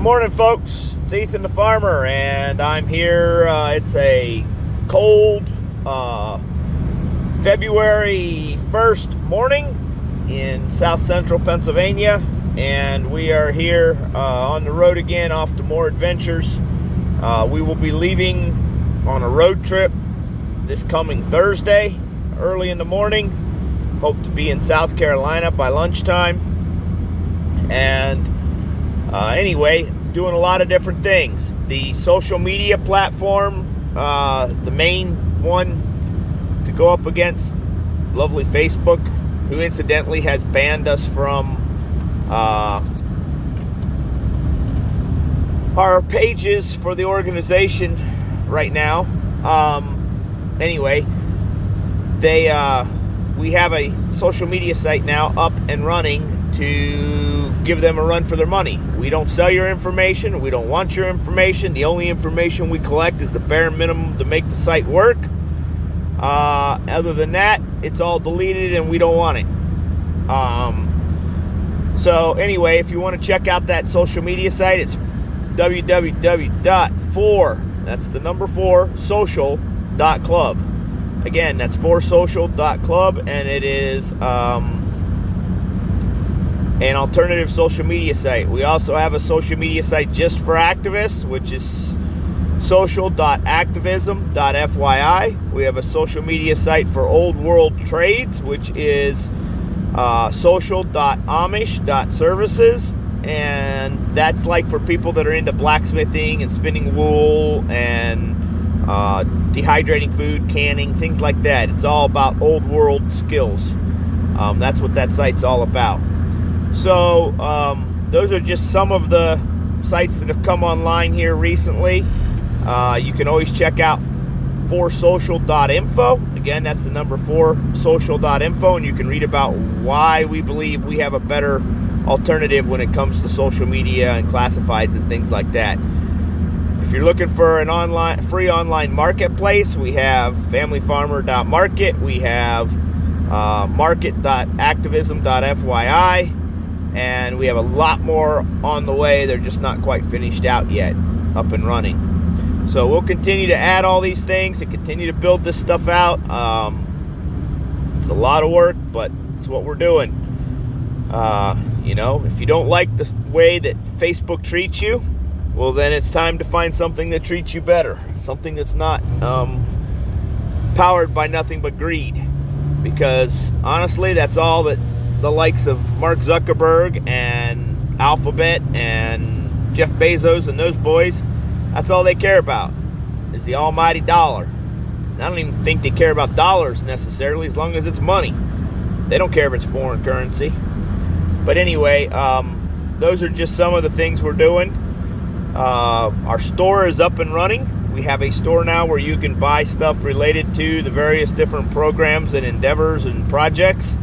morning, folks. It's Ethan the Farmer, and I'm here. It's a cold February 1st morning in south central Pennsylvania, and we are here on the road again, off to more adventures. We will be leaving on a road trip this coming Thursday, early in the morning. Hope to be in South Carolina by lunchtime. And anyway, doing a lot of different things. The social media platform, the main one to go up against, lovely Facebook, who incidentally has banned us from our pages for the organization right now. Anyway, we have a social media site now up and running to give them a run for their money. We don't sell your information. We don't want your information. The only information we collect is the bare minimum to make the site work. Other than that, it's all deleted and we don't want it. So anyway, if you want to check out that social media site, it's www.4social.club. Again, that's 4social.club, and it is an alternative social media site. We also have a social media site just for activists, which is social.activism.fyi. We have a social media site for old world trades, which is social.amish.services, and that's like for people that are into blacksmithing and spinning wool and dehydrating food, canning, things like that. It's all about old world skills. That's what that site's all about. So those are just some of the sites that have come online here recently. You can always check out 4social.info. Again, that's the number 4social.info, and you can read about why we believe we have a better alternative when it comes to social media and classifieds and things like that. If you're looking for an free online marketplace, we have familyfarmer.market. We have market.activism.fyi. And we have a lot more on the way. They're just not quite finished out yet, up and running. So we'll continue to add all these things and continue to build this stuff out. It's a lot of work, but it's what we're doing. If you don't like the way that Facebook treats you, well, then it's time to find something that treats you better. Something that's not powered by nothing but greed. Because honestly, that's all that the likes of Mark Zuckerberg and Alphabet and Jeff Bezos and those boys, that's all they care about, is the almighty dollar. And I don't even think they care about dollars necessarily, as long as it's money. They don't care if it's foreign currency. But anyway, those are just some of the things we're doing. Our store is up and running. We have a store now where you can buy stuff related to the various different programs and endeavors and projects.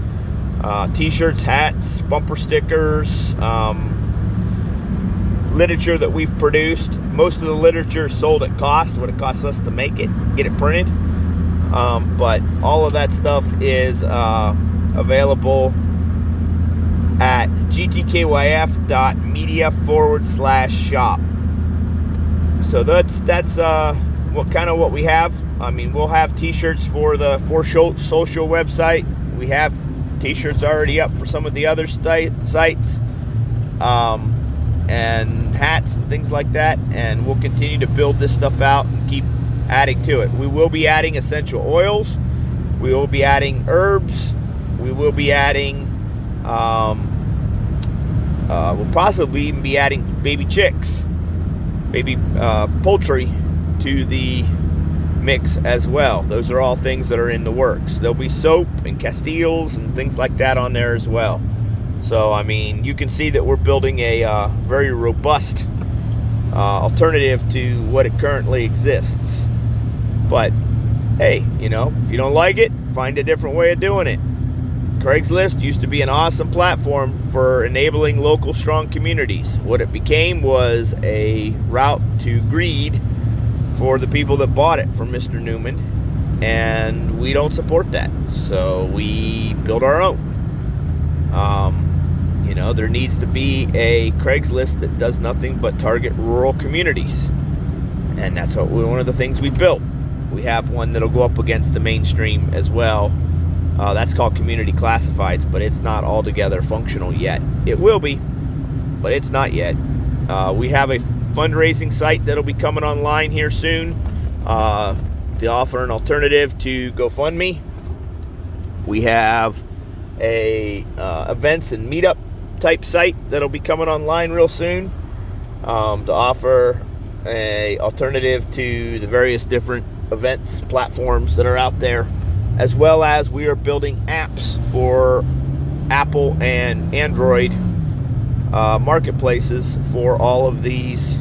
T-shirts, hats, bumper stickers, literature that we've produced. Most of the literature is sold at cost, what it costs us to make it, get it printed. But all of that stuff is available at gtkyf.media/shop. So that's what we have. I mean, we'll have T-shirts for the For Social website. We have T-shirts already up for some of the other sites, and hats and things like that, and we'll continue to build this stuff out and keep adding to it. We will be adding essential oils, we will be adding herbs, we will be adding we'll possibly even be adding baby chicks, baby poultry to the mix as well. Those are all things that are in the works. There'll be soap and Castiles and things like that on there as well. So I mean, you can see that we're building a very robust alternative to what it currently exists. But hey, if you don't like it, find a different way of doing it. Craigslist used to be an awesome platform for enabling local strong communities. What it became was a route to greed for the people that bought it from Mr. Newman, and we don't support that. So we build our own. There needs to be a Craigslist that does nothing but target rural communities. And that's one of the things we built. We have one that'll go up against the mainstream as well. That's called Community Classifieds, but it's not altogether functional yet. It will be, but it's not yet. We have a fundraising site that'll be coming online here soon to offer an alternative to GoFundMe. We have a events and meetup type site that'll be coming online real soon to offer a alternative to the various different events platforms that are out there, as well as we are building apps for Apple and Android marketplaces for all of these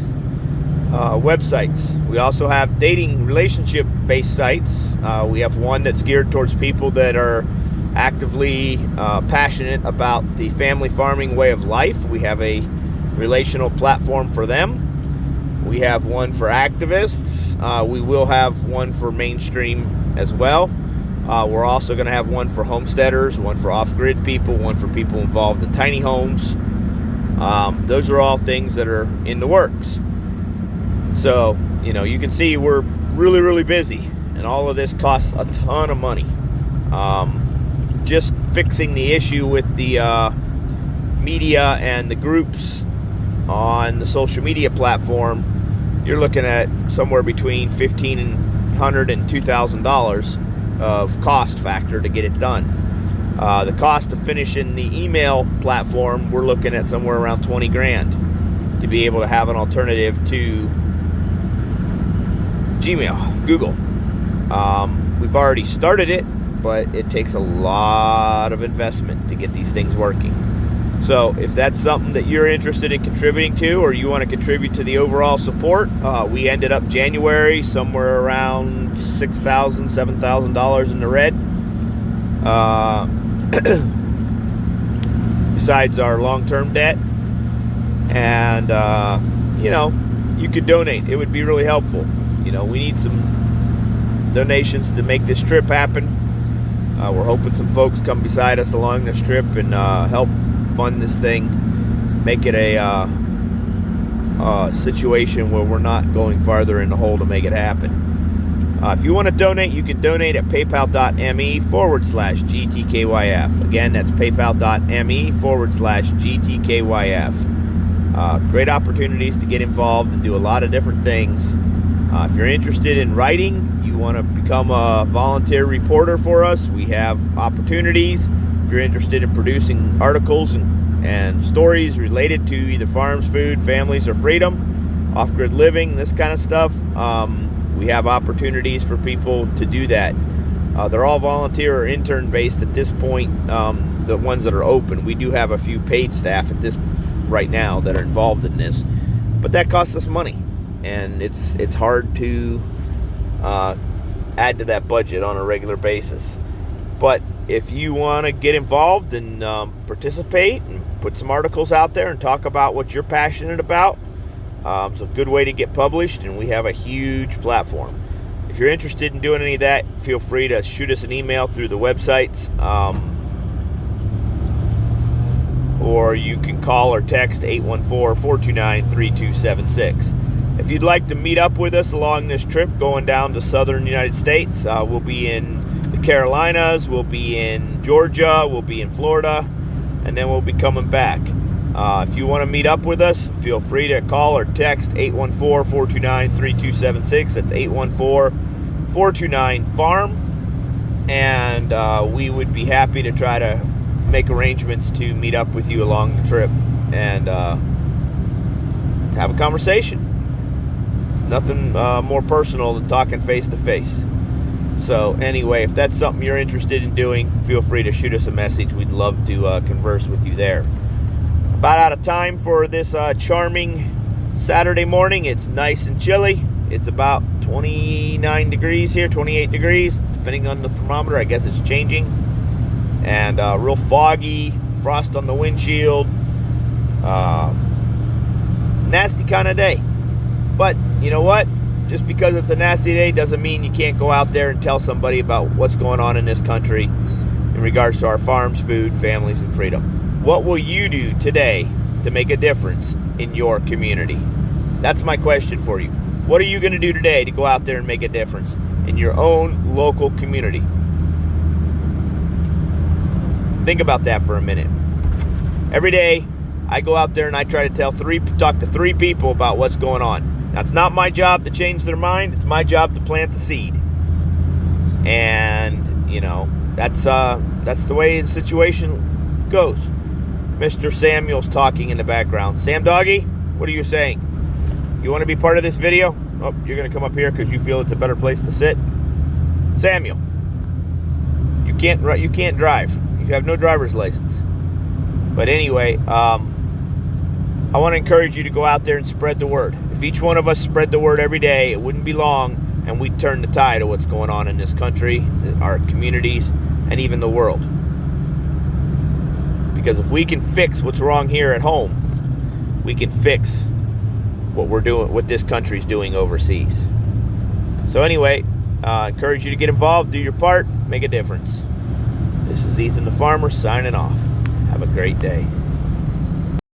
websites. We also have dating relationship based sites. We have one that's geared towards people that are actively passionate about the family farming way of life. We have a relational platform for them. We have one for activists. We will have one for mainstream as well. We're also going to have one for homesteaders, one for off-grid people, one for people involved in tiny homes. Those are all things that are in the works. So, you can see we're really, really busy, and all of this costs a ton of money. Just fixing the issue with the media and the groups on the social media platform, you're looking at somewhere between $1,500 and $2,000 of cost factor to get it done. The cost of finishing the email platform, we're looking at somewhere around $20,000 to be able to have an alternative to Gmail, Google. We've already started it, but it takes a lot of investment to get these things working. So if that's something that you're interested in contributing to, or you want to contribute to the overall support, we ended up January somewhere around $6,000, $7,000 in the red. Besides our long-term debt. And, you could donate. It would be really helpful. We need some donations to make this trip happen. We're hoping some folks come beside us along this trip and help fund this thing, make it a situation where we're not going farther in the hole to make it happen. If you want to donate, you can donate at paypal.me/GTKYF. Again, that's paypal.me/GTKYF. Great opportunities to get involved and do a lot of different things. If you're interested in writing, you want to become a volunteer reporter for us, we have opportunities. If you're interested in producing articles and stories related to either farms, food, families, or freedom, off-grid living, this kind of stuff, we have opportunities for people to do that. They're all volunteer or intern based at this point, the ones that are open. We do have a few paid staff at this right now that are involved in this, but that costs us money, and it's hard to add to that budget on a regular basis. But if you want to get involved and participate and put some articles out there and talk about what you're passionate about, it's a good way to get published, and we have a huge platform. If you're interested in doing any of that, feel free to shoot us an email through the websites, or you can call or text 814-429-3276. If you'd like to meet up with us along this trip going down to southern United States, we'll be in the Carolinas, we'll be in Georgia, we'll be in Florida, and then we'll be coming back. If you want to meet up with us, feel free to call or text 814-429-3276. That's 814-429-FARM. And we would be happy to try to make arrangements to meet up with you along the trip and have a conversation. It's nothing more personal than talking face to face. So anyway, if that's something you're interested in doing, feel free to shoot us a message. We'd love to converse with you there. About out of time for this charming Saturday morning. It's nice and chilly. It's about 29 degrees here, 28 degrees, depending on the thermometer. I guess it's changing. And real foggy, frost on the windshield. Nasty kind of day. But you know what? Just because it's a nasty day doesn't mean you can't go out there and tell somebody about what's going on in this country in regards to our farms, food, families, and freedom. What will you do today to make a difference in your community? That's my question for you. What are you going to do today to go out there and make a difference in your own local community? Think about that for a minute. Every day, I go out there and I try to talk to three people about what's going on. That's not my job to change their mind. It's my job to plant the seed. And, you know, that's the way the situation goes. Mr. Samuel's talking in the background. Sam Doggy, what are you saying? You want to be part of this video? Oh, you're going to come up here because you feel it's a better place to sit. Samuel, you can't drive. You have no driver's license. But anyway, I want to encourage you to go out there and spread the word. If each one of us spread the word every day, it wouldn't be long, and we'd turn the tide of what's going on in this country, our communities, and even the world. Because if we can fix what's wrong here at home, we can fix what this country's doing overseas. So anyway, encourage you to get involved, do your part, make a difference. This is Ethan the Farmer signing off. Have a great day.